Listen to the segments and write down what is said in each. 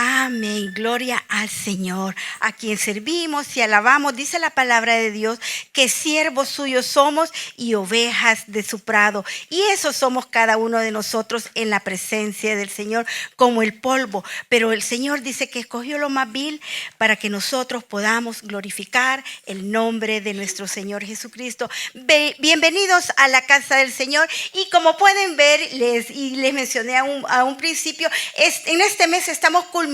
Amén, gloria al Señor, a quien servimos y alabamos. Dice la palabra de Dios que siervos suyos somos y ovejas de su prado. Y eso somos cada uno de nosotros en la presencia del Señor, como el polvo. Pero el Señor dice que escogió lo más vil para que nosotros podamos glorificar el nombre de nuestro Señor Jesucristo. Bienvenidos a la casa del Señor. Y como pueden ver, les mencioné a un principio, en este mes estamos culminando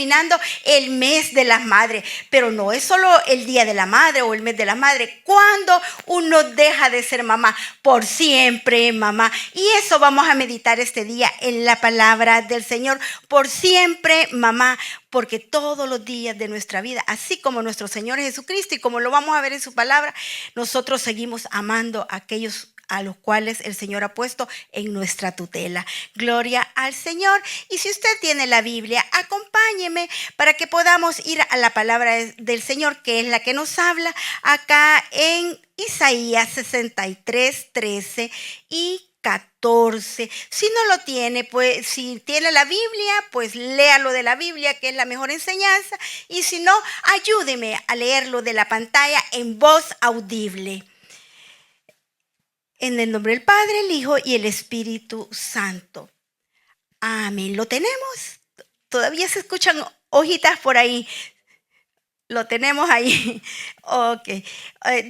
el mes de las madres, pero no es solo el día de la madre o el mes de la madre. Cuando uno deja de ser mamá, por siempre mamá. Y eso vamos a meditar este día en la palabra del Señor, por siempre mamá, porque todos los días de nuestra vida, así como nuestro Señor Jesucristo y como lo vamos a ver en su palabra, nosotros seguimos amando a aquellos a los cuales el Señor ha puesto en nuestra tutela. Gloria al Señor. Y si usted tiene la Biblia, acompáñeme para que podamos ir a la palabra del Señor, que es la que nos habla acá en Isaías 63, 13 y 14. Si no lo tiene, pues si tiene la Biblia, pues léalo de la Biblia, que es la mejor enseñanza. Y si no, ayúdeme a leerlo de la pantalla en voz audible. En el nombre del Padre, el Hijo y el Espíritu Santo. Amén. ¿Lo tenemos? Todavía se escuchan hojitas por ahí. Lo tenemos ahí. Ok.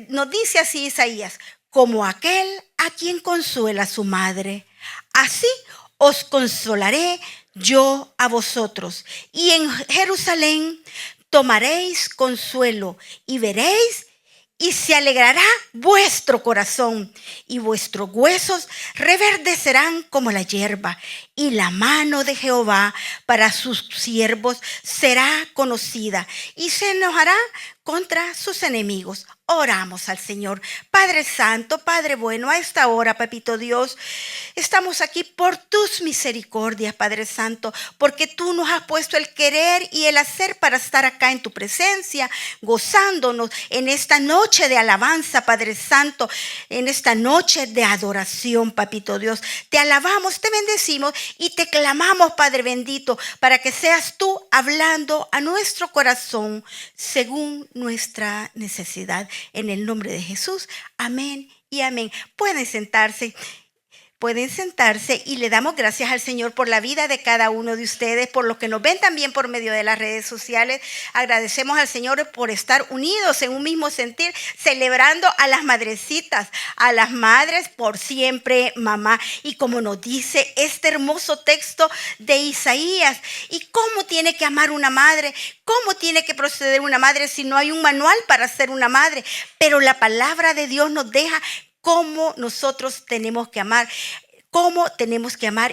Nos dice así Isaías: como aquel a quien consuela su madre, así os consolaré yo a vosotros. Y en Jerusalén tomaréis consuelo y veréis, y se alegrará vuestro corazón, y vuestros huesos reverdecerán como la hierba, y la mano de Jehová para sus siervos será conocida, y se enojará contra sus enemigos. Oramos al Señor. Padre Santo, Padre bueno, a esta hora, Papito Dios, estamos aquí por tus misericordias, Padre Santo, porque tú nos has puesto el querer y el hacer para estar acá en tu presencia, gozándonos en esta noche de alabanza, Padre Santo, en esta noche de adoración, Papito Dios. Te alabamos, te bendecimos y te clamamos, Padre bendito, para que seas tú hablando a nuestro corazón según nuestra necesidad. En el nombre de Jesús, amén y amén. Pueden sentarse y le damos gracias al Señor por la vida de cada uno de ustedes, por los que nos ven también por medio de las redes sociales. Agradecemos al Señor por estar unidos en un mismo sentir, celebrando a las madrecitas, a las madres por siempre mamá. Y como nos dice este hermoso texto de Isaías, y cómo tiene que amar una madre, cómo tiene que proceder una madre si no hay un manual para ser una madre. Pero la palabra de Dios nos deja cómo nosotros tenemos que amar,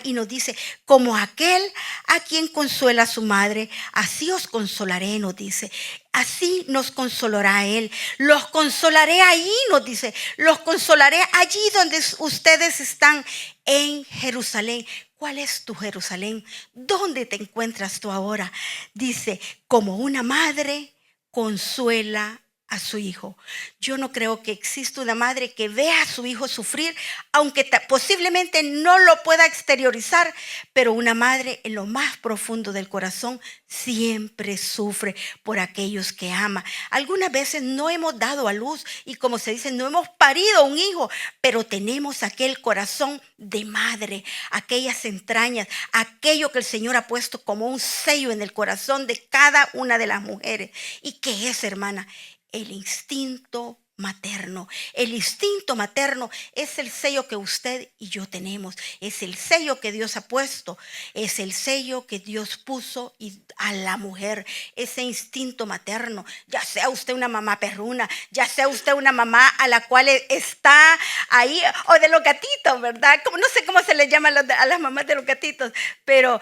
y nos dice: como aquel a quien consuela a su madre, así os consolaré, nos dice. Así nos consolará Él. Los consolaré ahí, nos dice. Los consolaré allí donde ustedes están, en Jerusalén. ¿Cuál es tu Jerusalén? ¿Dónde te encuentras tú ahora? Dice: como una madre consuela a su hijo. Yo no creo que exista una madre que vea a su hijo sufrir, aunque posiblemente no lo pueda exteriorizar, pero una madre en lo más profundo del corazón siempre sufre por aquellos que ama. Algunas veces no hemos dado a luz y, como se dice, no hemos parido un hijo, pero tenemos aquel corazón de madre, aquellas entrañas, aquello que el Señor ha puesto como un sello en el corazón de cada una de las mujeres. ¿Y qué es, hermana? El instinto materno. El instinto materno es el sello que usted y yo tenemos. Es el sello que Dios ha puesto. Es el sello que Dios puso a la mujer. Ese instinto materno. Ya sea usted una mamá perruna, ya sea usted una mamá a la cual está ahí, o de los gatitos, ¿verdad? No sé cómo se le llama a las mamás de los gatitos, pero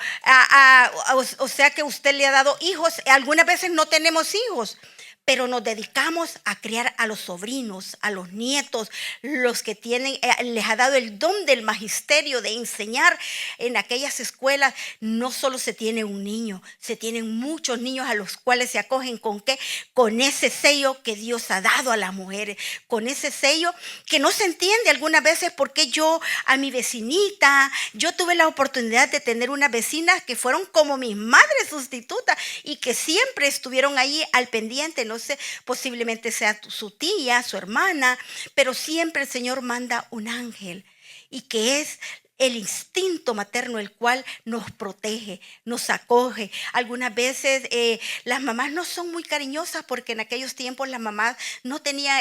o sea que usted le ha dado hijos. Algunas veces no tenemos hijos, pero nos dedicamos a criar a los sobrinos, a los nietos, los que tienen, les ha dado el don del magisterio de enseñar en aquellas escuelas. No solo se tiene un niño, se tienen muchos niños a los cuales se acogen. ¿Con qué? Con ese sello que Dios ha dado a las mujeres, con ese sello que no se entiende algunas veces porque yo a mi vecinita, yo tuve la oportunidad de tener unas vecinas que fueron como mis madres sustitutas y que siempre estuvieron ahí al pendiente. No sé, posiblemente sea su tía, su hermana, pero siempre el Señor manda un ángel y que es el instinto materno el cual nos protege, nos acoge. Algunas veces las mamás no son muy cariñosas porque en aquellos tiempos las mamás no tenían,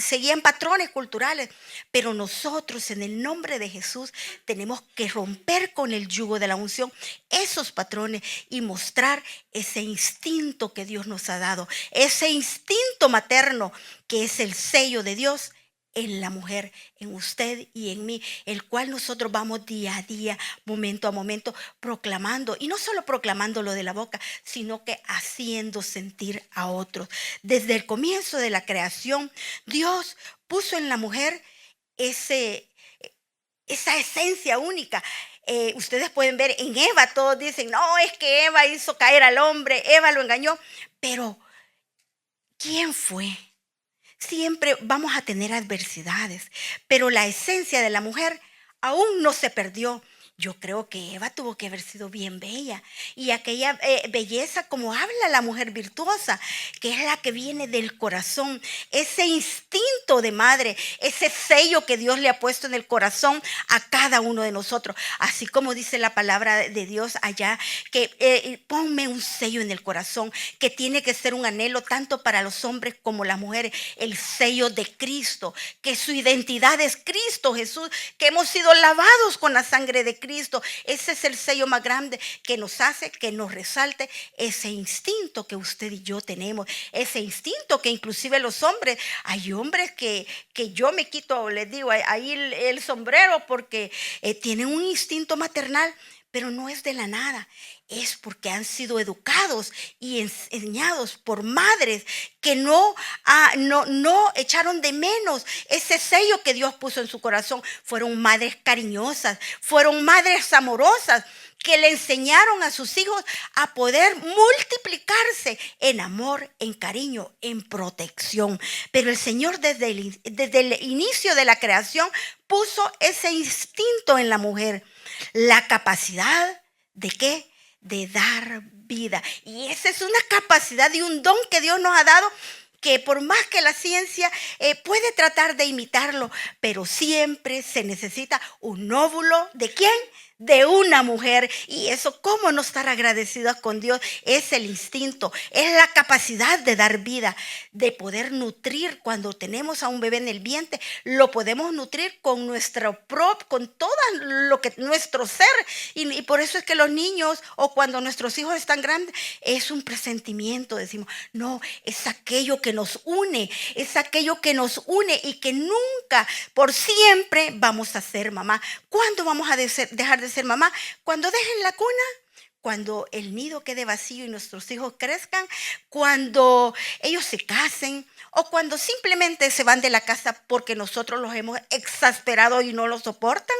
seguían patrones culturales, pero nosotros en el nombre de Jesús tenemos que romper con el yugo de la unción esos patrones y mostrar ese instinto que Dios nos ha dado, ese instinto materno que es el sello de Dios en la mujer, en usted y en mí, el cual nosotros vamos día a día, momento a momento, proclamando, y no solo proclamándolo de la boca, sino que haciendo sentir a otros. Desde el comienzo de la creación, Dios puso en la mujer esa esencia única. Ustedes pueden ver en Eva, todos dicen, no, es que Eva hizo caer al hombre, Eva lo engañó, pero ¿quién fue? Siempre vamos a tener adversidades, pero la esencia de la mujer aún no se perdió. Yo creo que Eva tuvo que haber sido bien bella, y aquella belleza, como habla la mujer virtuosa, que es la que viene del corazón, ese instinto de madre, ese sello que Dios le ha puesto en el corazón a cada uno de nosotros, así como dice la palabra de Dios allá, que ponme un sello en el corazón, que tiene que ser un anhelo tanto para los hombres como las mujeres, el sello de Cristo, que su identidad es Cristo Jesús, que hemos sido lavados con la sangre de Cristo. Ese es el sello más grande que nos hace, que nos resalte ese instinto que usted y yo tenemos, ese instinto que inclusive los hombres, hay hombres que yo me quito, les digo, ahí el sombrero porque tienen un instinto maternal, pero no es de la nada. Es porque han sido educados y enseñados por madres que no echaron de menos ese sello que Dios puso en su corazón. Fueron madres cariñosas, fueron madres amorosas que le enseñaron a sus hijos a poder multiplicarse en amor, en cariño, en protección. Pero el Señor desde el inicio de la creación puso ese instinto en la mujer, la capacidad ¿de qué? De dar vida. Y esa es una capacidad y un don que Dios nos ha dado, que por más que la ciencia puede tratar de imitarlo, pero siempre se necesita un óvulo ¿de quién? De una mujer. Y eso, ¿cómo no estar agradecidos con Dios? Es el instinto, es la capacidad de dar vida, de poder nutrir. Cuando tenemos a un bebé en el vientre, lo podemos nutrir con con todo lo que nuestro ser. Y por eso es que los niños, o cuando nuestros hijos están grandes, es un presentimiento. Decimos, no, es aquello que nos une, es aquello que nos une y que nunca, por siempre, vamos a ser mamá. ¿Cuándo vamos a dejar de ser mamá? Cuando dejen la cuna, cuando el nido quede vacío y nuestros hijos crezcan, cuando ellos se casen, o cuando simplemente se van de la casa porque nosotros los hemos exasperado y no lo soportan.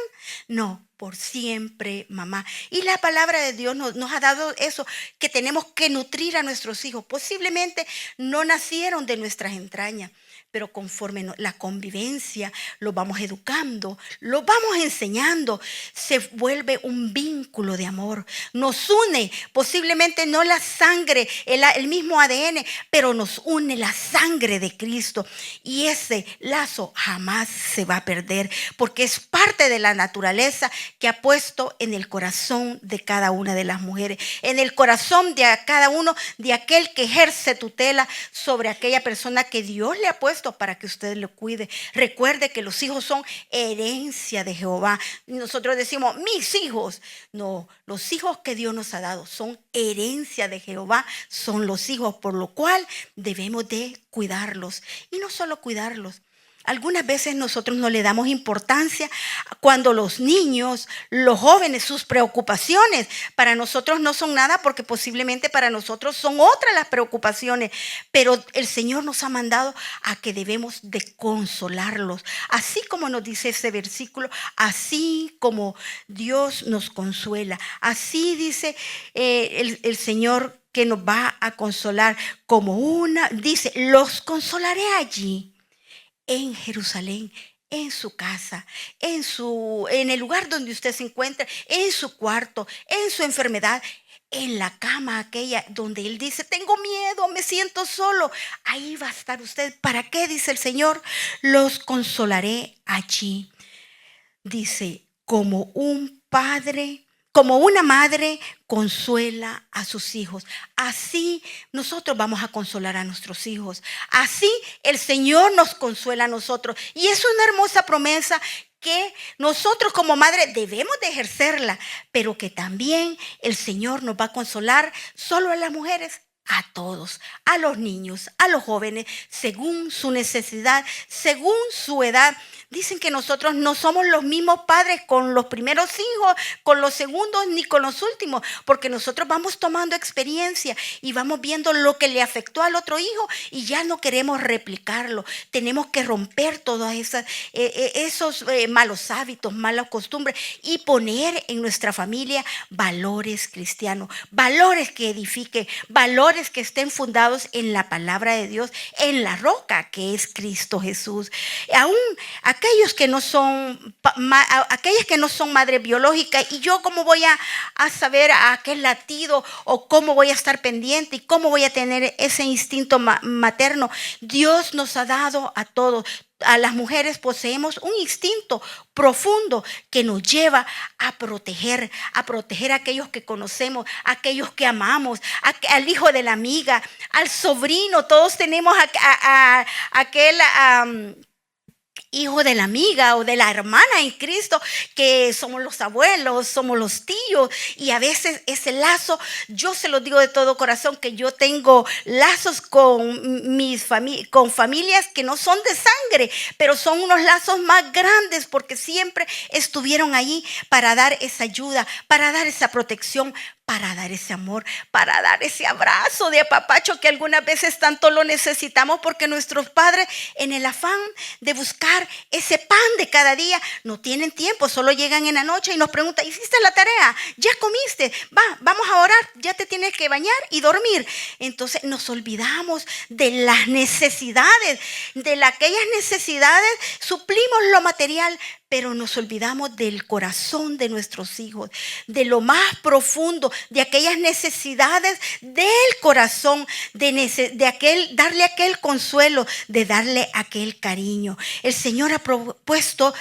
No, por siempre, mamá. Y la palabra de Dios nos ha dado eso, que tenemos que nutrir a nuestros hijos. Posiblemente no nacieron de nuestras entrañas, pero conforme la convivencia, los vamos educando, los vamos enseñando, se vuelve un vínculo de amor. Nos une, posiblemente no la sangre, el mismo ADN, pero nos une la sangre de Cristo. Y ese lazo jamás se va a perder, porque es parte de la naturaleza que ha puesto en el corazón de cada una de las mujeres, en el corazón de cada uno de aquel que ejerce tutela sobre aquella persona que Dios le ha puesto para que usted lo cuide. Recuerde que los hijos son herencia de Jehová. Nosotros decimos, mis hijos. No, los hijos que Dios nos ha dado son herencia de Jehová, son los hijos, por lo cual debemos de cuidarlos. Y no solo cuidarlos, Algunas veces nosotros no le damos importancia cuando los niños, los jóvenes, sus preocupaciones para nosotros no son nada, porque posiblemente para nosotros son otras las preocupaciones. Pero el Señor nos ha mandado a que debemos de consolarlos. Así como nos dice ese versículo, así como Dios nos consuela. Así dice el Señor que nos va a consolar dice, los consolaré allí en Jerusalén, en su casa, en el lugar donde usted se encuentra, en su cuarto, en su enfermedad, en la cama aquella donde él dice, tengo miedo, me siento solo. Ahí va a estar usted. ¿Para qué? Dice el Señor, los consolaré allí. Dice, como una madre consuela a sus hijos, así nosotros vamos a consolar a nuestros hijos. Así el Señor nos consuela a nosotros. Y es una hermosa promesa que nosotros como madre debemos de ejercerla, pero que también el Señor nos va a consolar solo a las mujeres. A todos, a los niños, a los jóvenes, según su necesidad, según su edad. Dicen que nosotros no somos los mismos padres con los primeros hijos, con los segundos, ni con los últimos, porque nosotros vamos tomando experiencia y vamos viendo lo que le afectó al otro hijo y ya no queremos replicarlo. Tenemos que romper todos esos malos hábitos, malas costumbres y poner en nuestra familia valores cristianos, valores que edifiquen, valores que estén fundados en la palabra de Dios, en la roca que es Cristo Jesús. Aún aquellas que no son madre biológica, y yo cómo voy a saber a qué latido o cómo voy a estar pendiente y cómo voy a tener ese instinto materno. Dios nos ha dado a todos. A las mujeres poseemos un instinto profundo que nos lleva a proteger a aquellos que conocemos, a aquellos que amamos, al hijo de la amiga, al sobrino. Todos tenemos aquel hijo de la amiga o de la hermana en Cristo, que somos los abuelos, somos los tíos, y a veces ese lazo, yo se lo digo de todo corazón, que yo tengo lazos con con familias que no son de sangre, pero son unos lazos más grandes porque siempre estuvieron allí para dar esa ayuda, para dar esa protección, para dar ese amor, para dar ese abrazo de apapacho que algunas veces tanto lo necesitamos, porque nuestros padres, en el afán de buscar ese pan de cada día, no tienen tiempo, solo llegan en la noche y nos preguntan, ¿hiciste la tarea? ¿Ya comiste? Vamos a orar, ya te tienes que bañar y dormir. Entonces nos olvidamos de las necesidades, aquellas necesidades, suplimos lo material, pero nos olvidamos del corazón de nuestros hijos, de lo más profundo, de aquellas necesidades del corazón, darle aquel consuelo, de darle aquel cariño. El Señor ha puesto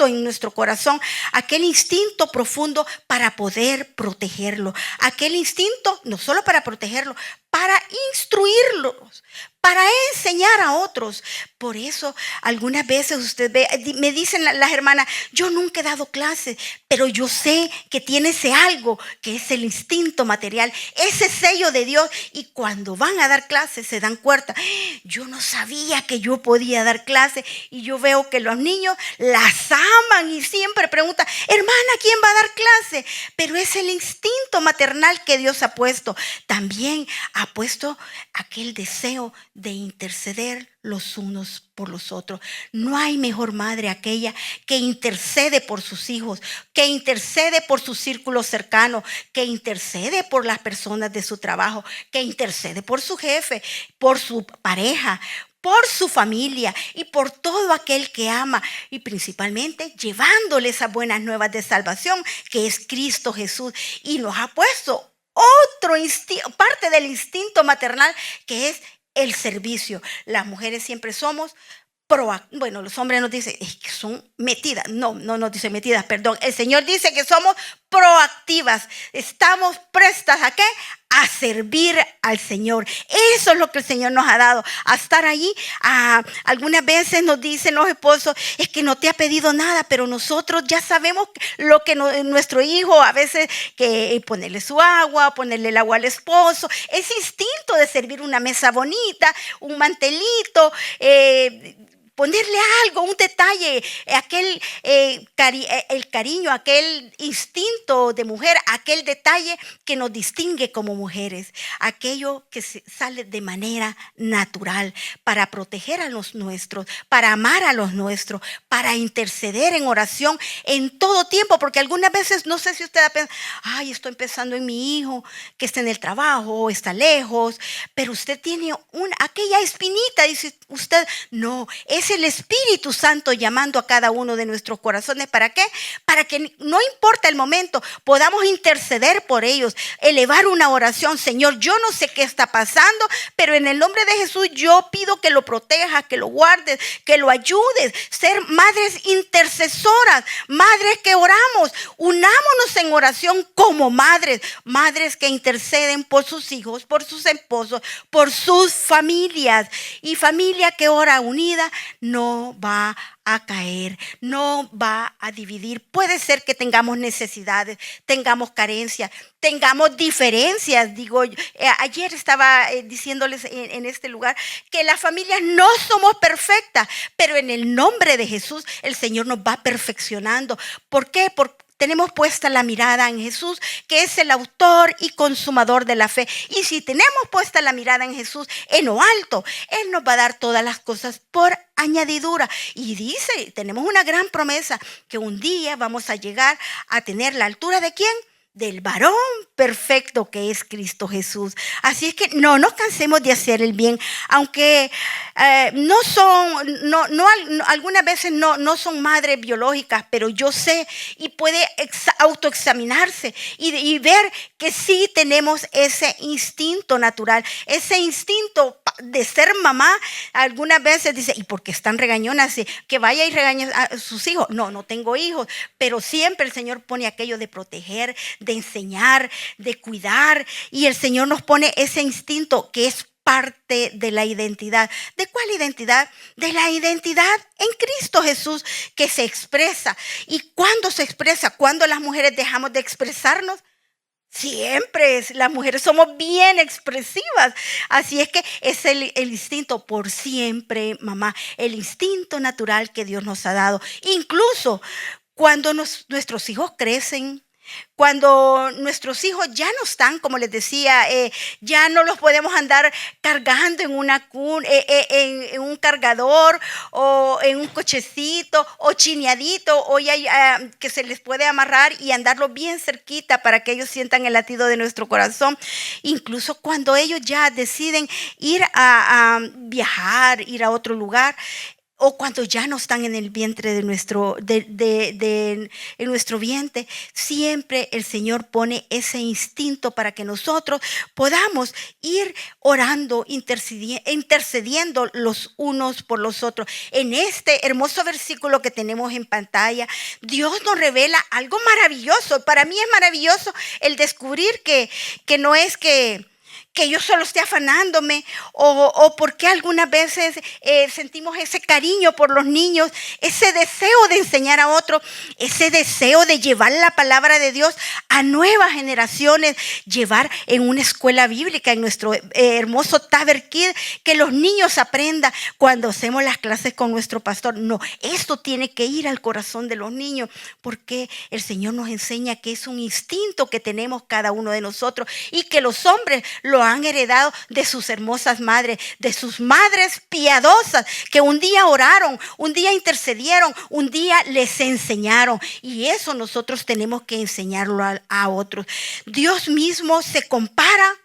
en nuestro corazón aquel instinto profundo para poder protegerlo. Aquel instinto, no solo para protegerlo, para instruirlos, para enseñar a otros. Por eso algunas veces usted ve, me dicen las hermanas, yo nunca he dado clases, pero yo sé que tiene ese algo que es el instinto material, ese sello de Dios, y cuando van a dar clases se dan cuenta, yo no sabía que yo podía dar clases, y yo veo que los niños las aman y siempre preguntan, hermana, ¿quién va a dar clase? Pero es el instinto maternal que Dios ha puesto. También ha puesto aquel deseo de interceder los unos por los otros. No hay mejor madre aquella que intercede por sus hijos, que intercede por su círculo cercano, que intercede por las personas de su trabajo, que intercede por su jefe, por su pareja, por su familia y por todo aquel que ama, y principalmente llevándole esas buenas nuevas de salvación que es Cristo Jesús. Y nos ha puesto parte del instinto maternal, que es el servicio. Las mujeres siempre somos los hombres nos dicen es que son metidas. No nos dicen metidas, perdón. El Señor dice que somos proactivas. Estamos prestas ¿a qué? A servir al Señor. Eso es lo que el Señor nos ha dado, a estar allí. Algunas veces nos dicen los esposos, es que no te ha pedido nada, pero nosotros ya sabemos lo que nuestro hijo, a veces, que ponerle su agua, ponerle el agua al esposo, ese instinto de servir una mesa bonita, un mantelito, ponerle algo, un detalle, el cariño, aquel instinto de mujer, aquel detalle que nos distingue como mujeres, aquello que sale de manera natural para proteger a los nuestros, para amar a los nuestros, para interceder en oración en todo tiempo, porque algunas veces, no sé si usted ha pensado, ay, estoy pensando en mi hijo que está en el trabajo, está lejos, pero usted tiene aquella espinita, dice usted, no, es el Espíritu Santo llamando a cada uno de nuestros corazones. ¿Para qué? Para que no importa el momento, podamos interceder por ellos, elevar una oración. Señor, yo no sé qué está pasando, pero en el nombre de Jesús yo pido que lo protejas, que lo guardes, que lo ayudes. Ser madres intercesoras, madres que oramos, unámonos en oración como madres, madres que interceden por sus hijos, por sus esposos, por sus familias. Y familia que ora unida no va a caer, no va a dividir. Puede ser que tengamos necesidades, tengamos carencias, tengamos diferencias. Ayer estaba diciéndoles en este lugar que las familias no somos perfectas, pero en el nombre de Jesús el Señor nos va perfeccionando. ¿Por qué? Porque tenemos puesta la mirada en Jesús, que es el autor y consumador de la fe. Y si tenemos puesta la mirada en Jesús, en lo alto, Él nos va a dar todas las cosas por añadidura. Y dice, tenemos una gran promesa, que un día vamos a llegar a tener la altura ¿de quién? Del varón perfecto que es Cristo Jesús. Así es que no nos cansemos de hacer el bien, aunque algunas veces no son madres biológicas, pero yo sé y puede autoexaminarse y ver que sí tenemos ese instinto natural, ese instinto de ser mamá. Algunas veces dice, ¿y por qué están regañonas? Que vaya y regañe a sus hijos. No tengo hijos, pero siempre el Señor pone aquello de proteger, de enseñar, de cuidar, y el Señor nos pone ese instinto que es parte de la identidad. ¿De cuál identidad? De la identidad en Cristo Jesús, que se expresa. ¿Y cuándo se expresa? ¿Cuándo las mujeres dejamos de expresarnos? Siempre las mujeres somos bien expresivas. Así es que es el instinto por siempre, mamá, el instinto natural que Dios nos ha dado. Incluso cuando nuestros hijos crecen, cuando nuestros hijos ya no están, como les decía, ya no los podemos andar cargando en en un cargador o en un cochecito o chineadito, o que se les puede amarrar y andarlos bien cerquita para que ellos sientan el latido de nuestro corazón. Incluso cuando ellos ya deciden ir a viajar, ir a otro lugar, o cuando ya no están en el vientre de en nuestro vientre, siempre el Señor pone ese instinto para que nosotros podamos ir orando, intercediendo los unos por los otros. En este hermoso versículo que tenemos en pantalla, Dios nos revela algo maravilloso. Para mí es maravilloso el descubrir que no es que yo solo esté afanándome, o porque algunas veces sentimos ese cariño por los niños, ese deseo de enseñar a otros, ese deseo de llevar la palabra de Dios a nuevas generaciones, llevar en una escuela bíblica, en nuestro hermoso Taber Kids, que los niños aprendan cuando hacemos las clases con nuestro pastor. No, esto tiene que ir al corazón de los niños, porque el Señor nos enseña que es un instinto que tenemos cada uno de nosotros, y que los hombres lo han heredado de sus hermosas madres, de sus madres piadosas, que un día oraron, un día intercedieron, un día les enseñaron. Y eso nosotros tenemos que enseñarlo a otros. Dios mismo se compara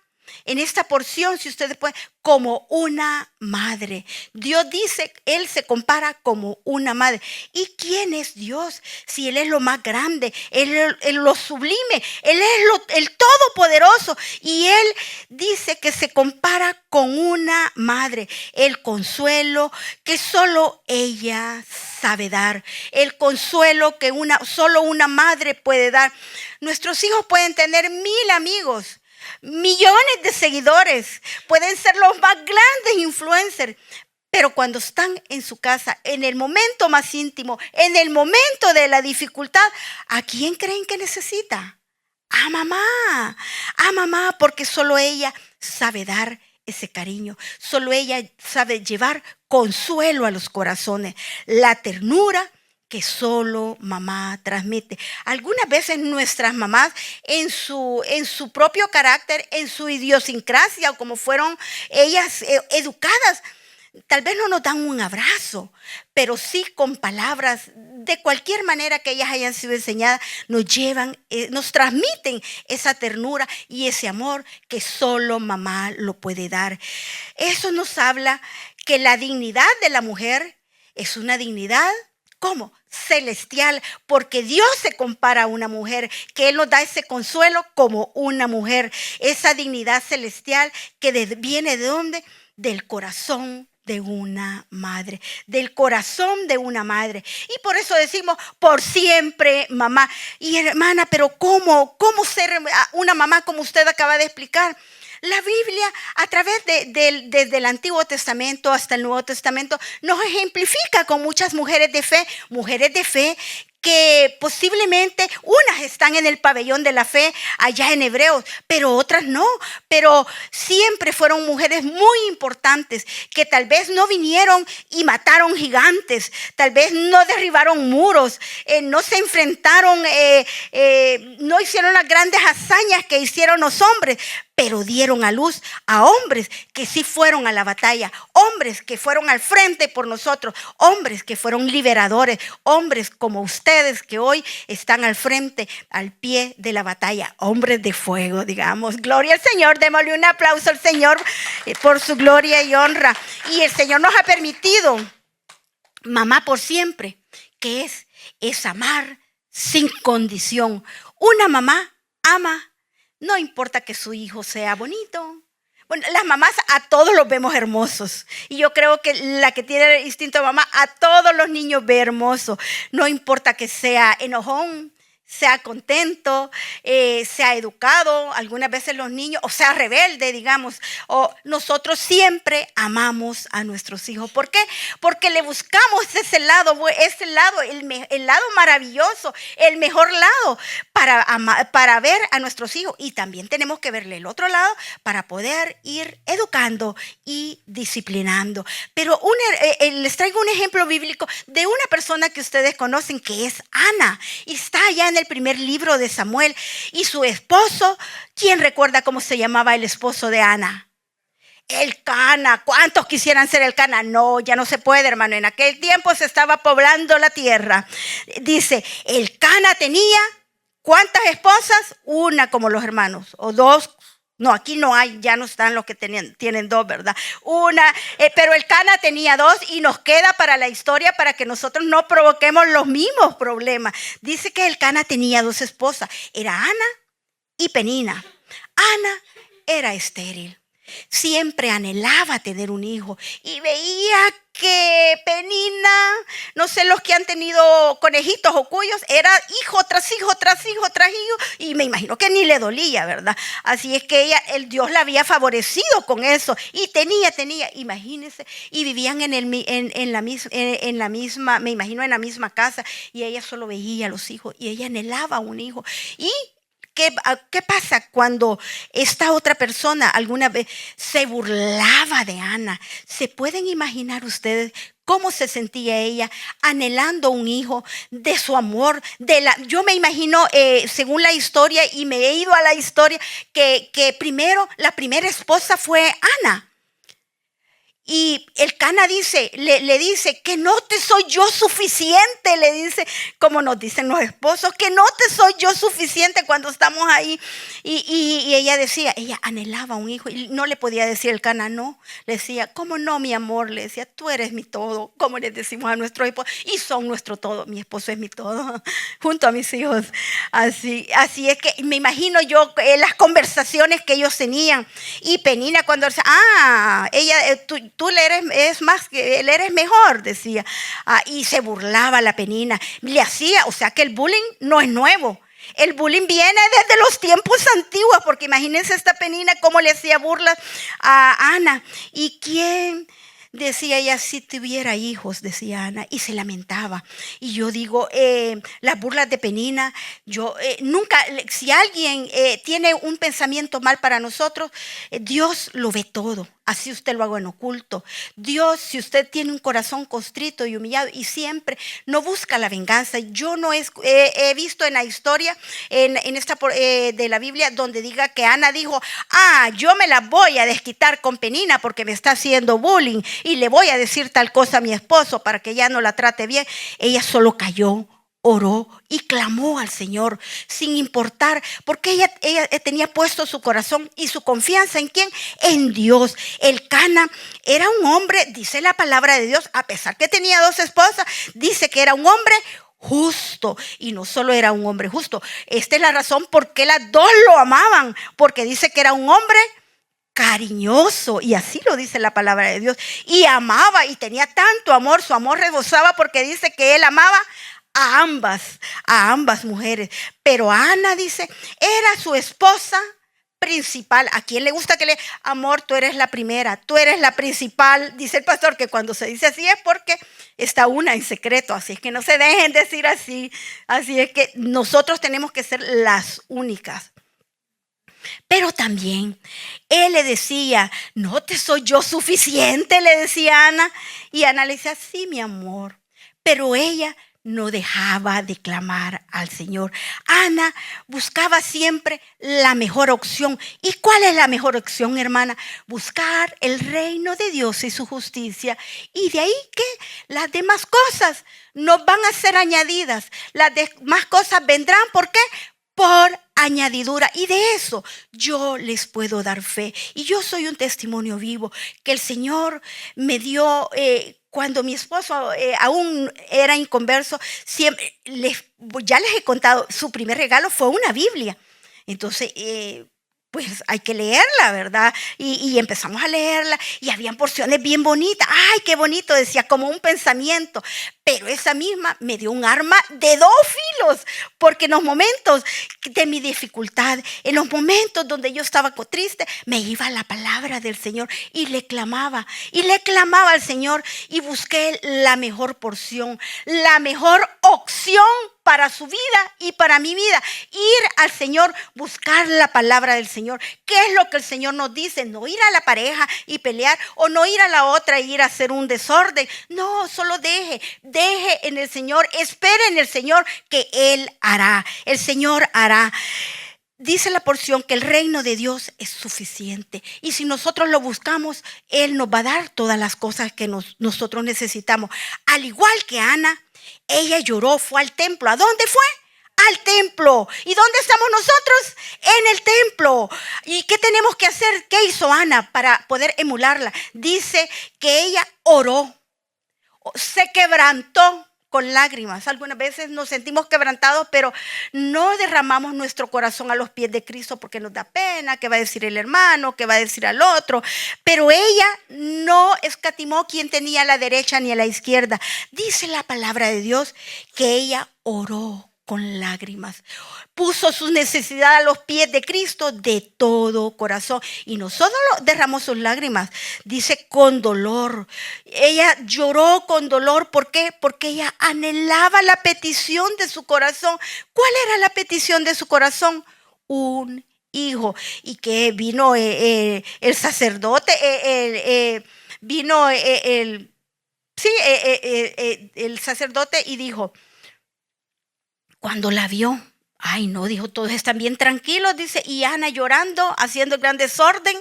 en esta porción, si ustedes pueden, como una madre. Dios dice, Él se compara como una madre. ¿Y quién es Dios? Si Él es lo más grande, Él es lo sublime, Él es el todopoderoso. Y Él dice que se compara con una madre. El consuelo que solo ella sabe dar. El consuelo que solo una madre puede dar. Nuestros hijos pueden tener 1000 amigos, millones de seguidores, pueden ser los más grandes influencers, pero cuando están en su casa, en el momento más íntimo, en el momento de la dificultad, ¿a quién creen que necesita? A mamá, porque solo ella sabe dar ese cariño. Solo ella sabe llevar consuelo a los corazones, la ternura que solo mamá transmite. Algunas veces nuestras mamás en su propio carácter, en su idiosincrasia o como fueron ellas educadas, tal vez no nos dan un abrazo, pero sí con palabras, de cualquier manera que ellas hayan sido enseñadas, nos llevan, nos transmiten esa ternura y ese amor que solo mamá lo puede dar. Eso nos habla que la dignidad de la mujer es una dignidad, ¿cómo? Celestial, porque Dios se compara a una mujer, que Él nos da ese consuelo como una mujer, esa dignidad celestial que viene de ¿dónde? Del corazón de una madre, del corazón de una madre. Y por eso decimos, por siempre mamá. Y hermana, pero ¿cómo ser una mamá como usted acaba de explicar? La Biblia, a través desde el Antiguo Testamento hasta el Nuevo Testamento, nos ejemplifica con muchas mujeres de fe que posiblemente unas están en el pabellón de la fe allá en Hebreos, pero otras no. Pero siempre fueron mujeres muy importantes que tal vez no vinieron y mataron gigantes, tal vez no derribaron muros, no se enfrentaron, no hicieron las grandes hazañas que hicieron los hombres, pero dieron a luz a hombres que sí fueron a la batalla, hombres que fueron al frente por nosotros, hombres que fueron liberadores, hombres como ustedes que hoy están al frente, al pie de la batalla, hombres de fuego, digamos. Gloria al Señor, démosle un aplauso al Señor por su gloria y honra. Y el Señor nos ha permitido, mamá por siempre, que es amar sin condición. Una mamá ama. No importa que su hijo sea bonito. Bueno, las mamás a todos los vemos hermosos. Y yo creo que la que tiene el instinto de mamá, a todos los niños ve hermoso. No importa que sea enojón, sea contento, sea educado, algunas veces los niños, o sea rebelde, digamos, o nosotros siempre amamos a nuestros hijos. ¿Por qué? Porque le buscamos ese lado, el lado maravilloso, el mejor lado para ver a nuestros hijos. Y también tenemos que verle el otro lado para poder ir educando y disciplinando. Pero les traigo un ejemplo bíblico de una persona que ustedes conocen, que es Ana, y está allá en el primer libro de Samuel. Y su esposo, ¿quién recuerda cómo se llamaba el esposo de Ana? Elcana. ¿Cuántos quisieran ser Elcana? No, ya no se puede, hermano. En aquel tiempo se estaba poblando la tierra. Dice, Elcana tenía ¿cuántas esposas? Una como los hermanos, o dos. No, aquí no hay, ya no están los que tienen dos, ¿verdad? Una, pero Elcana tenía dos y nos queda para la historia para que nosotros no provoquemos los mismos problemas. Dice que Elcana tenía dos esposas, era Ana y Penina. Ana era estéril. Siempre anhelaba tener un hijo y veía que Penina, no sé, los que han tenido conejitos o cuyos, era hijo tras hijo, tras hijo, tras hijo, y me imagino que ni le dolía, ¿verdad? Así es que Dios la había favorecido con eso, y tenía, imagínense, y vivían en la misma, me imagino en la misma casa, y ella solo veía a los hijos, y ella anhelaba un hijo, y ¿qué pasa cuando esta otra persona alguna vez se burlaba de Ana? ¿Se pueden imaginar ustedes cómo se sentía ella anhelando un hijo, de su amor? Yo me imagino, según la historia, y me he ido a la historia, que primero la primera esposa fue Ana. Y Elcana le dice que no te soy yo suficiente, le dice, como nos dicen los esposos, que no te soy yo suficiente cuando estamos ahí. Y ella decía, ella anhelaba un hijo y no le podía decir Elcana no. Le decía, ¿cómo no, mi amor? Le decía, tú eres mi todo, como les decimos a nuestros esposos, y son nuestro todo. Mi esposo es mi todo, junto a mis hijos. Así es que me imagino yo las conversaciones que ellos tenían. Y Penina cuando decía, ella, tú le eres mejor, decía. Y se burlaba la Penina. Le hacía, o sea que el bullying no es nuevo. El bullying viene desde los tiempos antiguos, porque imagínense esta Penina cómo le hacía burlas a Ana. ¿Y quién? Decía ella, si tuviera hijos, decía Ana, y se lamentaba. Y yo digo, las burlas de Penina, nunca, si alguien tiene un pensamiento mal para nosotros, Dios lo ve todo. así usted lo haga en oculto. Dios, si usted tiene un corazón contrito y humillado y siempre no busca la venganza. Yo no he visto en la historia en esta de la Biblia donde diga que Ana dijo, yo me la voy a desquitar con Penina porque me está haciendo bullying y le voy a decir tal cosa a mi esposo para que ya no la trate bien. Ella solo cayó, oró y clamó al Señor sin importar, porque ella tenía puesto su corazón y su confianza ¿en quién? En Dios. Elcana era un hombre, dice la palabra de Dios, a pesar que tenía 2 esposas, dice que era un hombre justo. Y no solo era un hombre justo, esta es la razón por qué las 2 lo amaban, porque dice que era un hombre cariñoso, y así lo dice la palabra de Dios, y amaba y tenía tanto amor, su amor rebosaba porque dice que él amaba a ambas mujeres. Pero Ana dice, era su esposa principal. ¿A quién le gusta que le amor? Tú eres la primera, tú eres la principal. Dice el pastor que cuando se dice así es porque está una en secreto, así es que no se dejen decir así. Así es que nosotros tenemos que ser las únicas. Pero también él le decía, no te soy yo suficiente, le decía a Ana. Y Ana le decía, sí, mi amor. Pero ella no dejaba de clamar al Señor. Ana buscaba siempre la mejor opción. ¿Y cuál es la mejor opción, hermana? Buscar el reino de Dios y su justicia. Y de ahí que las demás cosas nos van a ser añadidas. Las demás cosas vendrán, ¿por qué? Por añadidura. Y de eso yo les puedo dar fe. Y yo soy un testimonio vivo que el Señor me dio cuando mi esposo aún era inconverso. Siempre ya les he contado, su primer regalo fue una Biblia. Entonces pues hay que leerla, ¿verdad? Y empezamos a leerla y habían porciones bien bonitas. ¡Ay, qué bonito! Decía, como un pensamiento. Pero esa misma me dio un arma de 2 filos, porque en los momentos de mi dificultad, en los momentos donde yo estaba triste, me iba la palabra del Señor y le clamaba al Señor y busqué la mejor porción, la mejor opción para su vida y para mi vida. Ir al Señor, buscar la palabra del Señor. ¿Qué es lo que el Señor nos dice? No ir a la pareja y pelear, o no ir a la otra y ir a hacer un desorden. No, solo deje en el Señor, espere en el Señor que Él hará. El Señor hará. Dice la porción que el reino de Dios es suficiente. Y si nosotros lo buscamos, Él nos va a dar todas las cosas que nosotros necesitamos. Al igual que Ana, ella lloró, fue al templo. ¿A dónde fue? Al templo. ¿Y dónde estamos nosotros? En el templo. ¿Y qué tenemos que hacer? ¿Qué hizo Ana para poder emularla? Dice que ella oró, se quebrantó con lágrimas. Algunas veces nos sentimos quebrantados, pero no derramamos nuestro corazón a los pies de Cristo porque nos da pena, qué va a decir el hermano, qué va a decir al otro. Pero ella no escatimó quién tenía a la derecha ni a la izquierda. Dice la palabra de Dios que ella oró con lágrimas. Puso sus necesidades a los pies de Cristo de todo corazón. Y no solo derramó sus lágrimas, dice con dolor. Ella lloró con dolor. ¿Por qué? Porque ella anhelaba la petición de su corazón. ¿Cuál era la petición de su corazón? Un hijo. Y que vino el sacerdote, vino el sacerdote y dijo, cuando la vio, ay no, dijo, todos están bien tranquilos, dice, y Ana llorando, haciendo gran desorden,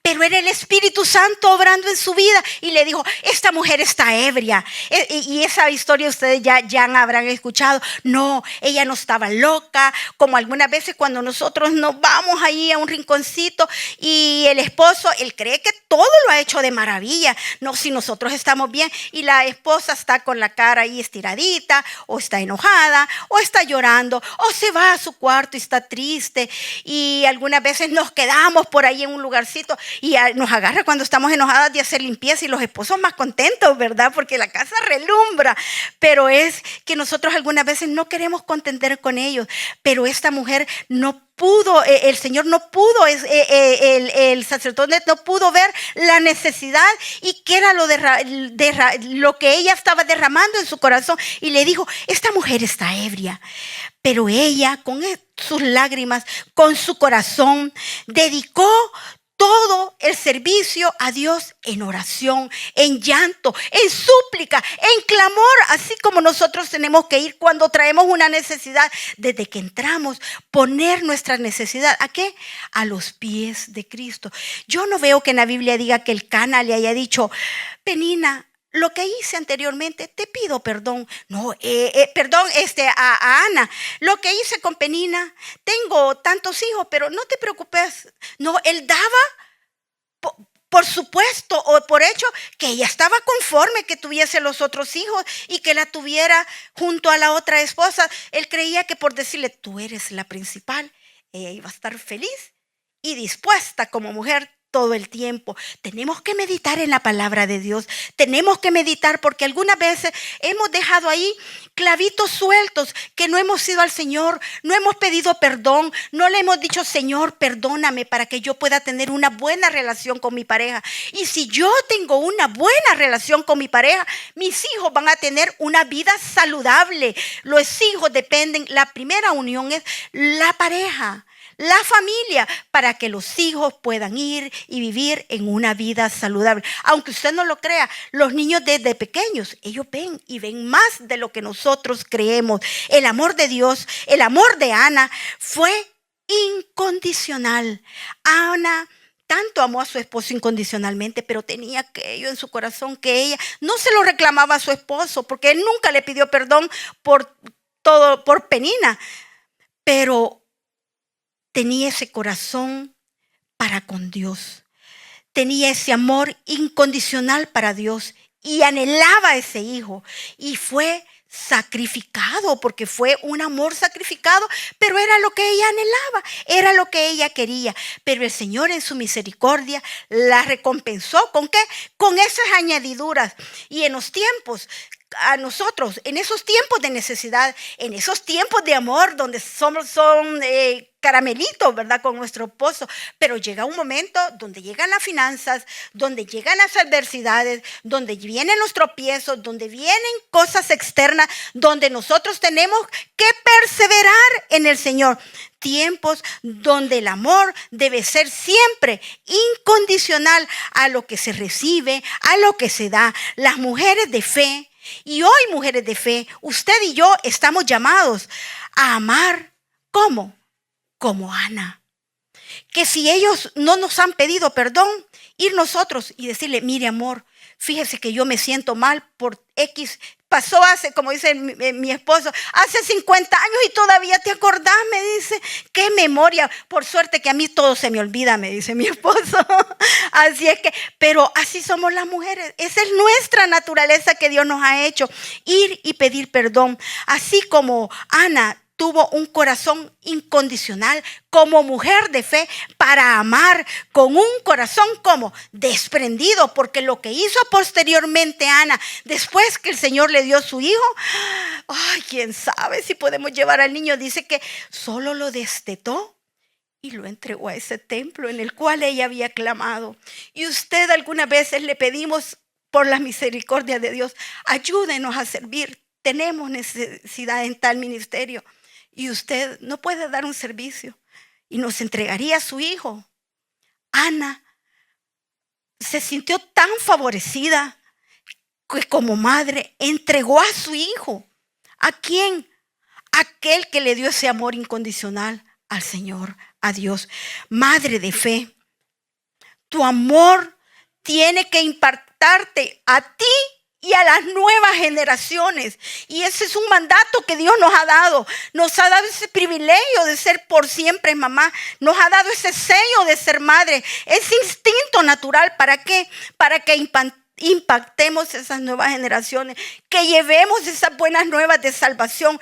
pero era el Espíritu Santo obrando en su vida y le dijo, esta mujer está ebria. Y esa historia ustedes ya habrán escuchado. No, ella no estaba loca, como algunas veces cuando nosotros nos vamos ahí a un rinconcito y el esposo, él cree que todo lo ha hecho de maravilla. No, si nosotros estamos bien y la esposa está con la cara ahí estiradita, o está enojada, o está llorando, o se va a su cuarto y está triste, y algunas veces nos quedamos por ahí en un lugarcito y nos agarra cuando estamos enojadas de hacer limpieza y los esposos más contentos, ¿verdad? Porque la casa relumbra. Pero es que nosotros algunas veces no queremos contender con ellos. Pero esta mujer no pudo, el Señor no pudo, el sacerdote no pudo ver la necesidad y qué era lo que ella estaba derramando en su corazón. Y le dijo, esta mujer está ebria. Pero ella, con sus lágrimas, con su corazón, dedicó todo servicio a Dios en oración, en llanto, en súplica, en clamor, así como nosotros tenemos que ir cuando traemos una necesidad. Desde que entramos, poner nuestra necesidad, ¿a qué? A los pies de Cristo. Yo no veo que en la Biblia diga que el Cana le haya dicho: Penina, lo que hice anteriormente, te pido perdón. No, perdón, a Ana, lo que hice con Penina, tengo tantos hijos, pero no te preocupes. No, él daba por supuesto o por hecho que ella estaba conforme que tuviese los otros hijos y que la tuviera junto a la otra esposa. Él creía que por decirle: tú eres la principal, ella iba a estar feliz y dispuesta como mujer todo el tiempo. Tenemos que meditar en la palabra de Dios. Tenemos que meditar, porque algunas veces hemos dejado ahí clavitos sueltos, que no hemos ido al Señor, no hemos pedido perdón, no le hemos dicho: Señor, perdóname para que yo pueda tener una buena relación con mi pareja. Y si yo tengo una buena relación con mi pareja, mis hijos van a tener una vida saludable. Los hijos dependen, la primera unión es la pareja, la familia, para que los hijos puedan ir y vivir en una vida saludable. Aunque usted no lo crea, los niños desde pequeños, ellos ven y ven más de lo que nosotros creemos. El amor de Dios, el amor de Ana fue incondicional. Ana tanto amó a su esposo incondicionalmente, pero tenía aquello en su corazón que ella no se lo reclamaba a su esposo, porque él nunca le pidió perdón por todo, por Penina, pero tenía ese corazón para con Dios. Tenía ese amor incondicional para Dios y anhelaba a ese hijo. Y fue sacrificado, porque fue un amor sacrificado, pero era lo que ella anhelaba, era lo que ella quería. Pero el Señor en su misericordia la recompensó. ¿Con qué? Con esas añadiduras. Y en los tiempos, a nosotros, en esos tiempos de necesidad, en esos tiempos de amor, donde son caramelitos, ¿verdad? Con nuestro esposo, pero llega un momento donde llegan las finanzas, donde llegan las adversidades, donde vienen los tropiezos, donde vienen cosas externas, donde nosotros tenemos que perseverar en el Señor. Tiempos donde el amor debe ser siempre incondicional a lo que se recibe, a lo que se da. Las mujeres de fe, y hoy mujeres de fe, usted y yo estamos llamados a amar. ¿Cómo? Como Ana. Que si ellos no nos han pedido perdón, ir nosotros y decirle: mire, amor, fíjese que yo me siento mal por X. Pasó hace, como dice mi esposo, hace 50 años y todavía te acordás, me dice. Qué memoria. Por suerte que a mí todo se me olvida, me dice mi esposo. Así es que, pero así somos las mujeres. Esa es nuestra naturaleza que Dios nos ha hecho. Ir y pedir perdón. Así como Ana tuvo un corazón incondicional como mujer de fe para amar con un corazón como desprendido, porque lo que hizo posteriormente Ana, después que el Señor le dio su hijo, ay, quién sabe si podemos llevar al niño. Dice que solo lo destetó y lo entregó a ese templo en el cual ella había clamado. Y usted, algunas veces le pedimos por la misericordia de Dios: ayúdenos a servir, tenemos necesidad en tal ministerio. Y usted no puede dar un servicio y nos entregaría a su hijo. Ana se sintió tan favorecida que como madre entregó a su hijo. ¿A quién? Aquel que le dio ese amor incondicional al Señor, a Dios. Madre de fe, tu amor tiene que impactarte a ti y a las nuevas generaciones. Y ese es un mandato que Dios nos ha dado. Nos ha dado ese privilegio de ser por siempre mamá. Nos ha dado ese sello de ser madre. Ese instinto natural. ¿Para qué? Para que impactemos esas nuevas generaciones, que llevemos esas buenas nuevas de salvación.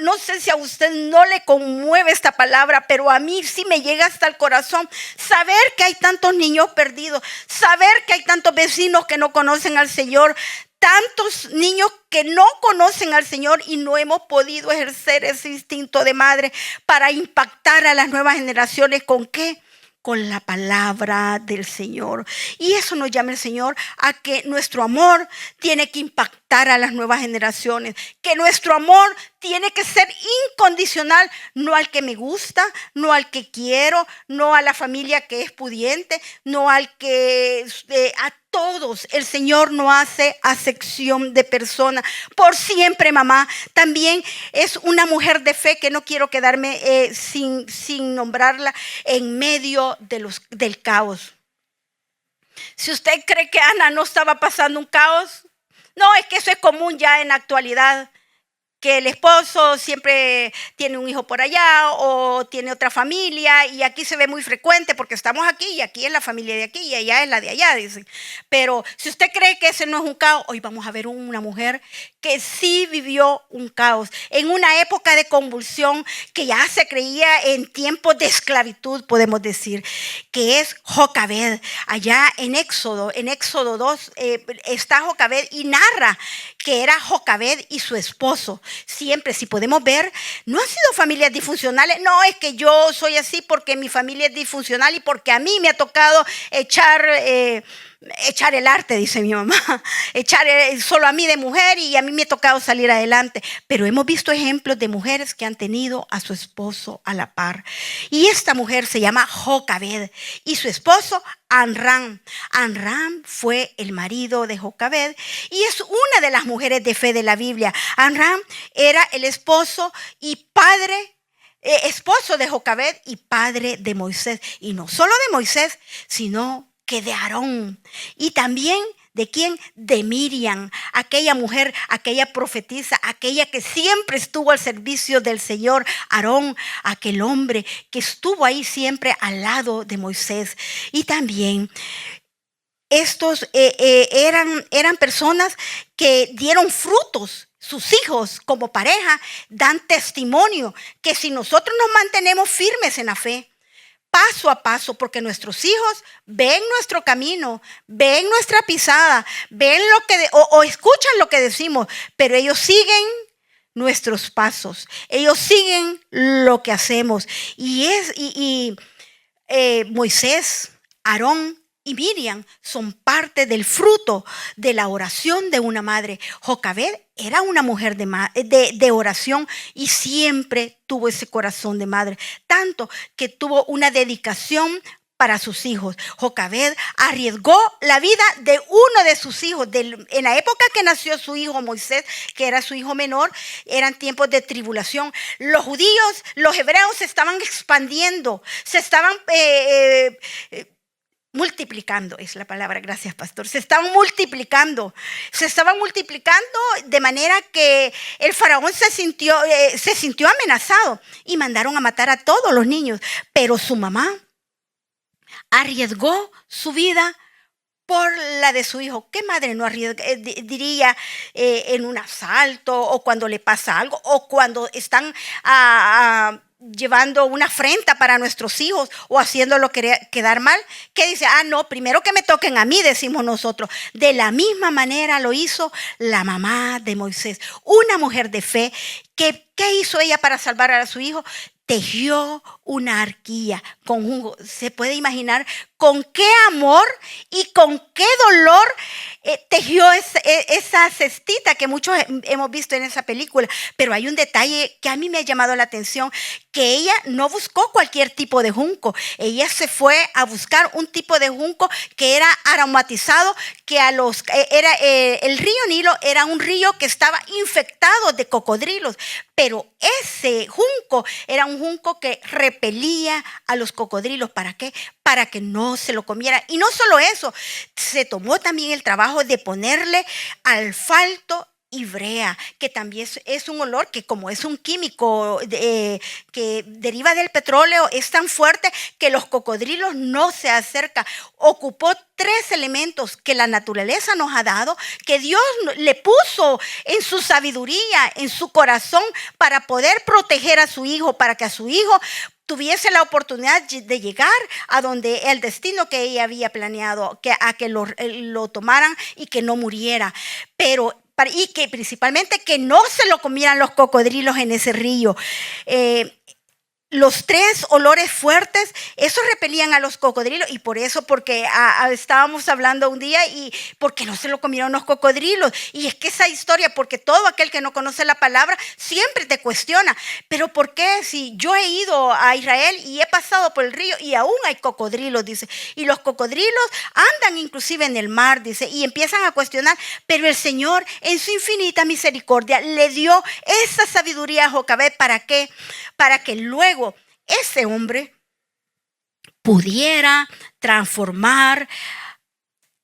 No sé si a usted no le conmueve esta palabra, pero a mí sí me llega hasta el corazón saber que hay tantos niños perdidos, saber que hay tantos vecinos que no conocen al Señor, tantos niños que no conocen al Señor, y no hemos podido ejercer ese instinto de madre para impactar a las nuevas generaciones. ¿Con qué? Con la palabra del Señor. Y eso nos llama el Señor a que nuestro amor tiene que impactar impactar a las nuevas generaciones, que nuestro amor tiene que ser incondicional, no al que me gusta, no al que quiero, no a la familia que es pudiente, no al que a todos. El Señor no hace acepción de personas. Por siempre, mamá. También es una mujer de fe que no quiero quedarme sin nombrarla en medio del caos. Si usted cree que Ana no estaba pasando un caos, no, es que eso es común ya en la actualidad. Que el esposo siempre tiene un hijo por allá o tiene otra familia, y aquí se ve muy frecuente porque estamos aquí y aquí es la familia de aquí y allá es la de allá, dicen. Pero si usted cree que ese no es un caos, hoy vamos a ver una mujer que sí vivió un caos en una época de convulsión que ya se creía en tiempos de esclavitud, podemos decir, que es Jocabed. Allá en Éxodo 2 está Jocabed y narra que era Jocabed y su esposo. Siempre, si podemos ver, no han sido familias disfuncionales. No es que yo soy así porque mi familia es disfuncional y porque a mí me ha tocado echar el arte, dice mi mamá, echar solo a mí de mujer y a mí me ha tocado salir adelante. Pero hemos visto ejemplos de mujeres que han tenido a su esposo a la par. Y esta mujer se llama Jocabed y su esposo Amram. Amram fue el marido de Jocabed y es una de las mujeres de fe de la Biblia. Amram era el esposo y padre, esposo de Jocabed y padre de Moisés. Y no solo de Moisés, sino que de Aarón. Y también ¿de quién? De Miriam, aquella mujer, aquella profetisa, aquella que siempre estuvo al servicio del Señor. Aarón, aquel hombre que estuvo ahí siempre al lado de Moisés. Y también estos eran personas que dieron frutos. Sus hijos como pareja dan testimonio que si nosotros nos mantenemos firmes en la fe, paso a paso, porque nuestros hijos ven nuestro camino, ven nuestra pisada, ven lo que o escuchan lo que decimos, pero ellos siguen nuestros pasos, ellos siguen lo que hacemos. Y Moisés, Aarón y Miriam son parte del fruto de la oración de una madre. Jocabed era una mujer de oración y siempre tuvo ese corazón de madre, tanto que tuvo una dedicación para sus hijos. Jocabed arriesgó la vida de uno de sus hijos. En la época que nació su hijo Moisés, que era su hijo menor, eran tiempos de tribulación. Los judíos, los hebreos se estaban expandiendo, se estaban multiplicando, es la palabra, gracias pastor. Se estaban multiplicando de manera que el faraón se sintió amenazado y mandaron a matar a todos los niños. Pero su mamá arriesgó su vida por la de su hijo. ¿Qué madre no diría en un asalto o cuando le pasa algo o cuando están llevando una afrenta para nuestros hijos o haciéndolo quedar mal? ¿Qué dice? No, primero que me toquen a mí, decimos nosotros. De la misma manera lo hizo la mamá de Moisés, una mujer de fe. ¿Qué hizo ella para salvar a su hijo? Tejió una arquilla con jugo. Se puede imaginar con qué amor y con qué dolor tejió esa cestita que muchos hemos visto en esa película. Pero hay un detalle que a mí me ha llamado la atención, que ella no buscó cualquier tipo de junco. Ella se fue a buscar un tipo de junco que era aromatizado, que el río Nilo era un río que estaba infectado de cocodrilos. Pero ese junco era un junco que repelía a los cocodrilos. ¿Para qué? Para que no se lo comieran. Y no solo eso, se tomó también el trabajo de ponerle asfalto y brea, que también es un olor que, como es un químico que deriva del petróleo, es tan fuerte que los cocodrilos no se acercan. Ocupó 3 elementos que la naturaleza nos ha dado, que Dios le puso en su sabiduría, en su corazón, para poder proteger a su hijo, para que a su hijo tuviese la oportunidad de llegar a donde el destino que ella había planeado, a que lo tomaran y que no muriera. Y que principalmente que no se lo comieran los cocodrilos en ese río. los 3 olores fuertes, esos repelían a los cocodrilos, y por eso, porque estábamos hablando un día y porque no se lo comieron los cocodrilos. Y es que esa historia, porque todo aquel que no conoce la palabra siempre te cuestiona, pero ¿por qué si yo he ido a Israel y he pasado por el río y aún hay cocodrilos? Dice, y los cocodrilos andan inclusive en el mar, dice, y empiezan a cuestionar, pero el Señor en su infinita misericordia le dio esa sabiduría a Jocabed. ¿Para qué? Para que luego ese hombre pudiera transformar,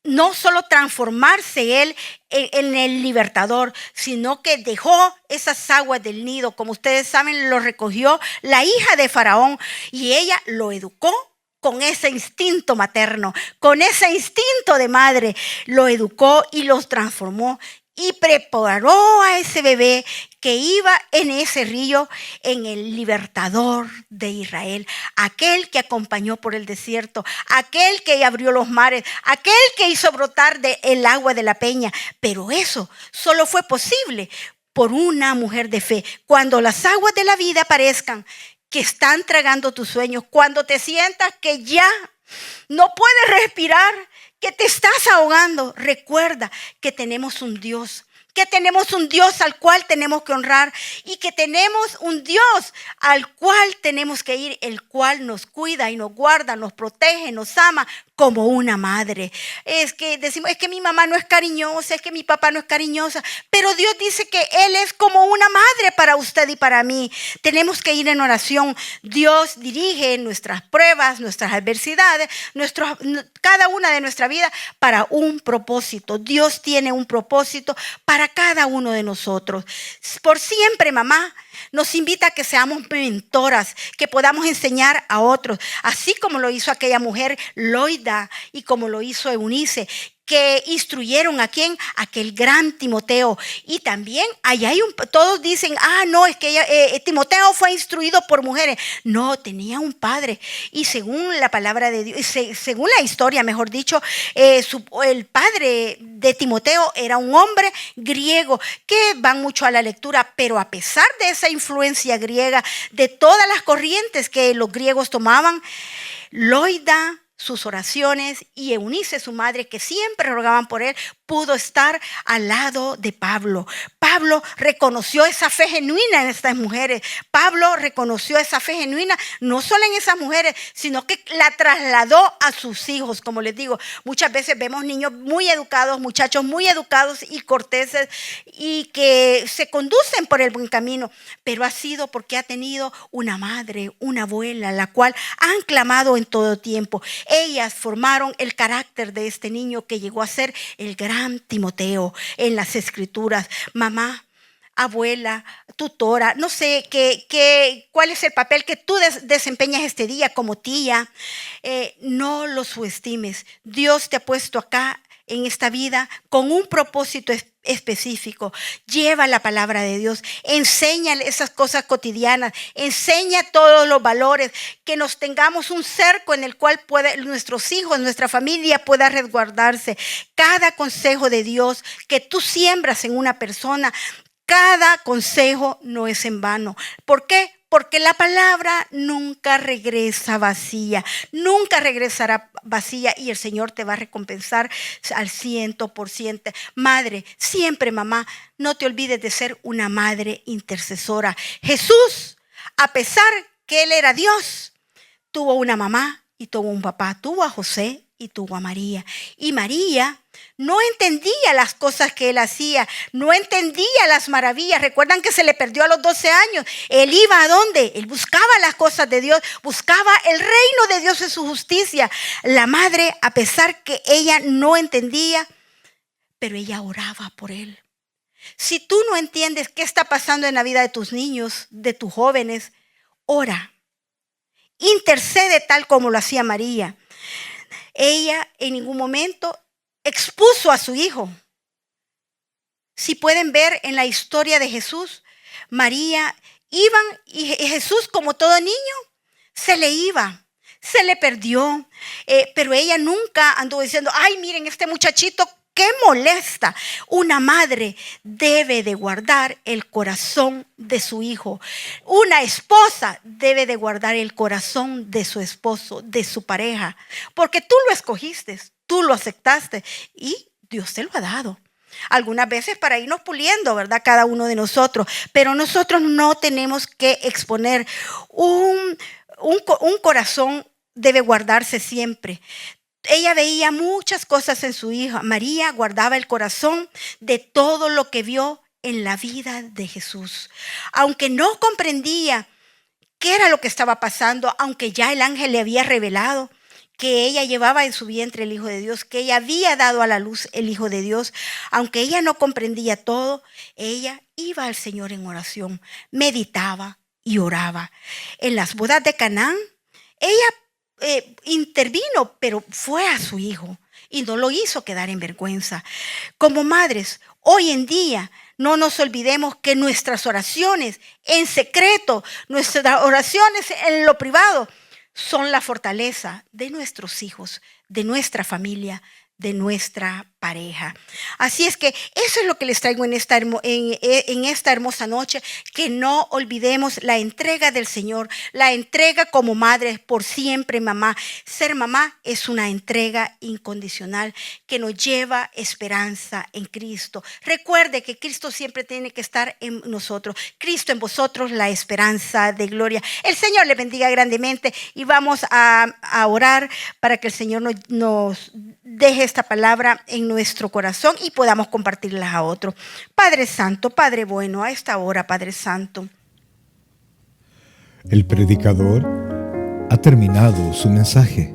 no solo transformarse él en el libertador, sino que dejó esas aguas del Nilo. Como ustedes saben, lo recogió la hija de Faraón y ella lo educó con ese instinto materno, con ese instinto de madre. Lo educó y los transformó y preparó a ese bebé que iba en ese río, en el libertador de Israel, aquel que acompañó por el desierto, aquel que abrió los mares, aquel que hizo brotar el agua de la peña. Pero eso solo fue posible por una mujer de fe. Cuando las aguas de la vida aparezcan, que están tragando tus sueños, cuando te sientas que ya no puedes respirar, que te estás ahogando, recuerda que tenemos un Dios, al cual tenemos que honrar, y que tenemos un Dios al cual tenemos que ir, el cual nos cuida y nos guarda, nos protege, nos ama como una madre. Es que decimos, es que mi mamá no es cariñosa, es que mi papá no es cariñosa, pero Dios dice que Él es como una madre para usted y para mí. Tenemos que ir en oración. Dios dirige nuestras pruebas, nuestras adversidades, cada una de nuestra vida para un propósito. Dios tiene un propósito para cada uno de nosotros. Por siempre, mamá nos invita a que seamos mentoras, que podamos enseñar a otros, así como lo hizo aquella mujer Loida y como lo hizo Eunice, que instruyeron a quién, aquel gran Timoteo. Y también allá todos dicen, no, es que Timoteo fue instruido por mujeres. No, tenía un padre, y según la palabra de Dios, según la historia, mejor dicho, el padre de Timoteo era un hombre griego, que van mucho a la lectura, pero a pesar de esa influencia griega, de todas las corrientes que los griegos tomaban, Loida, sus oraciones, y Eunice, su madre, que siempre rogaban por él, pudo estar al lado de Pablo. Pablo reconoció esa fe genuina en estas mujeres. Pablo reconoció esa fe genuina no solo en esas mujeres, sino que la trasladó a sus hijos. Como les digo, muchas veces vemos niños muy educados, muchachos muy educados y corteses, y que se conducen por el buen camino, pero ha sido porque ha tenido una madre, una abuela, la cual han clamado en todo tiempo. Ellas formaron el carácter de este niño que llegó a ser el gran Timoteo en las Escrituras. Mamá, abuela, tutora, no sé cuál es el papel que tú desempeñas este día como tía. No lo subestimes. Dios te ha puesto acá en esta vida con un propósito específico. Lleva la palabra de Dios, enséñale esas cosas cotidianas, enseña todos los valores, que nos tengamos un cerco en el cual nuestros hijos, nuestra familia pueda resguardarse. Cada consejo de Dios que tú siembras en una persona, cada consejo no es en vano. ¿Por qué? Porque la palabra nunca regresa vacía, nunca regresará vacía, y el Señor te va a recompensar al 100%. Madre, siempre mamá, no te olvides de ser una madre intercesora. Jesús, a pesar que Él era Dios, tuvo una mamá y tuvo un papá, tuvo a José y tuvo a María. Y María no entendía las cosas que él hacía, no entendía las maravillas. Recuerdan que se le perdió a los 12 años. Él iba ¿a dónde? Él buscaba las cosas de Dios, buscaba el reino de Dios en su justicia. La madre, a pesar que ella no entendía, pero ella oraba por él. Si tú no entiendes qué está pasando en la vida de tus niños, de tus jóvenes, ora. Intercede tal como lo hacía María. Ella en ningún momento expuso a su hijo. Si pueden ver en la historia de Jesús, María iban y Jesús, como todo niño, se le iba, se le perdió. Pero ella nunca anduvo diciendo, ay, miren este muchachito, qué molesta? Una madre debe de guardar el corazón de su hijo. Una esposa debe de guardar el corazón de su esposo, de su pareja, porque tú lo escogiste, tú lo aceptaste y Dios te lo ha dado. Algunas veces para irnos puliendo, ¿verdad? Cada uno de nosotros. Pero nosotros no tenemos que exponer un corazón debe guardarse siempre. Ella veía muchas cosas en su hija. María guardaba el corazón de todo lo que vio en la vida de Jesús. Aunque no comprendía qué era lo que estaba pasando, aunque ya el ángel le había revelado que ella llevaba en su vientre el Hijo de Dios, que ella había dado a la luz el Hijo de Dios, aunque ella no comprendía todo, ella iba al Señor en oración, meditaba y oraba. En las bodas de Canaán, ella intervino, pero fue a su hijo y no lo hizo quedar en vergüenza. Como madres, hoy en día, no nos olvidemos que nuestras oraciones en secreto, nuestras oraciones en lo privado, son la fortaleza de nuestros hijos, de nuestra familia, de nuestra pareja. Así es que eso es lo que les traigo en esta hermosa noche, que no olvidemos la entrega del Señor, la entrega como madre por siempre, mamá. Ser mamá es una entrega incondicional que nos lleva esperanza en Cristo. Recuerde que Cristo siempre tiene que estar en nosotros. Cristo en vosotros, la esperanza de gloria. El Señor le bendiga grandemente y vamos a orar para que el Señor nos deje esta palabra en nuestro corazón y podamos compartirlas a otro. Padre Santo, Padre bueno, a esta hora, Padre Santo. El predicador ha terminado su mensaje.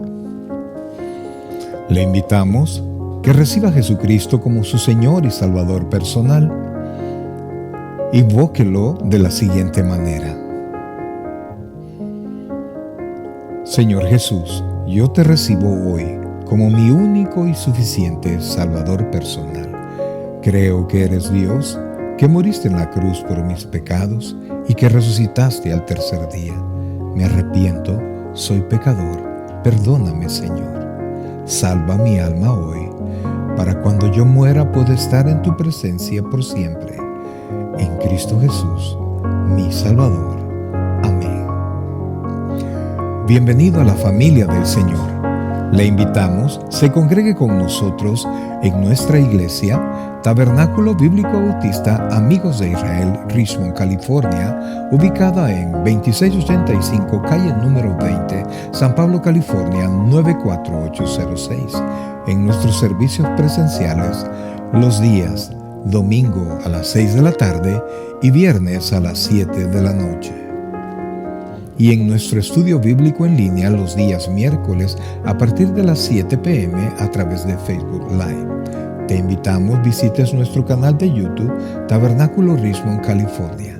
Le invitamos que reciba a Jesucristo como su Señor y Salvador personal. Invóquelo de la siguiente manera: Señor Jesús, yo te recibo hoy como mi único y suficiente Salvador personal. Creo que eres Dios, que moriste en la cruz por mis pecados y que resucitaste al tercer día. Me arrepiento, soy pecador, perdóname, Señor. Salva mi alma hoy, para cuando yo muera pueda estar en tu presencia por siempre. En Cristo Jesús, mi Salvador. Amén. Bienvenido a la familia del Señor. Le invitamos, se congregue con nosotros en nuestra iglesia, Tabernáculo Bíblico Bautista Amigos de Israel, Richmond, California, ubicada en 2685 calle número 20, San Pablo, California, 94806. En nuestros servicios presenciales, los días domingo a las 6 de la tarde y viernes a las 7 de la noche. Y en nuestro estudio bíblico en línea los días miércoles a partir de las 7 p.m. a través de Facebook Live. Te invitamos, visites nuestro canal de YouTube, Tabernáculo Richmond, California.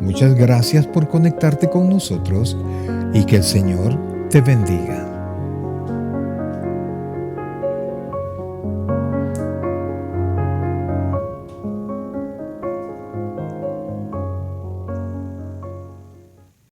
Muchas gracias por conectarte con nosotros y que el Señor te bendiga.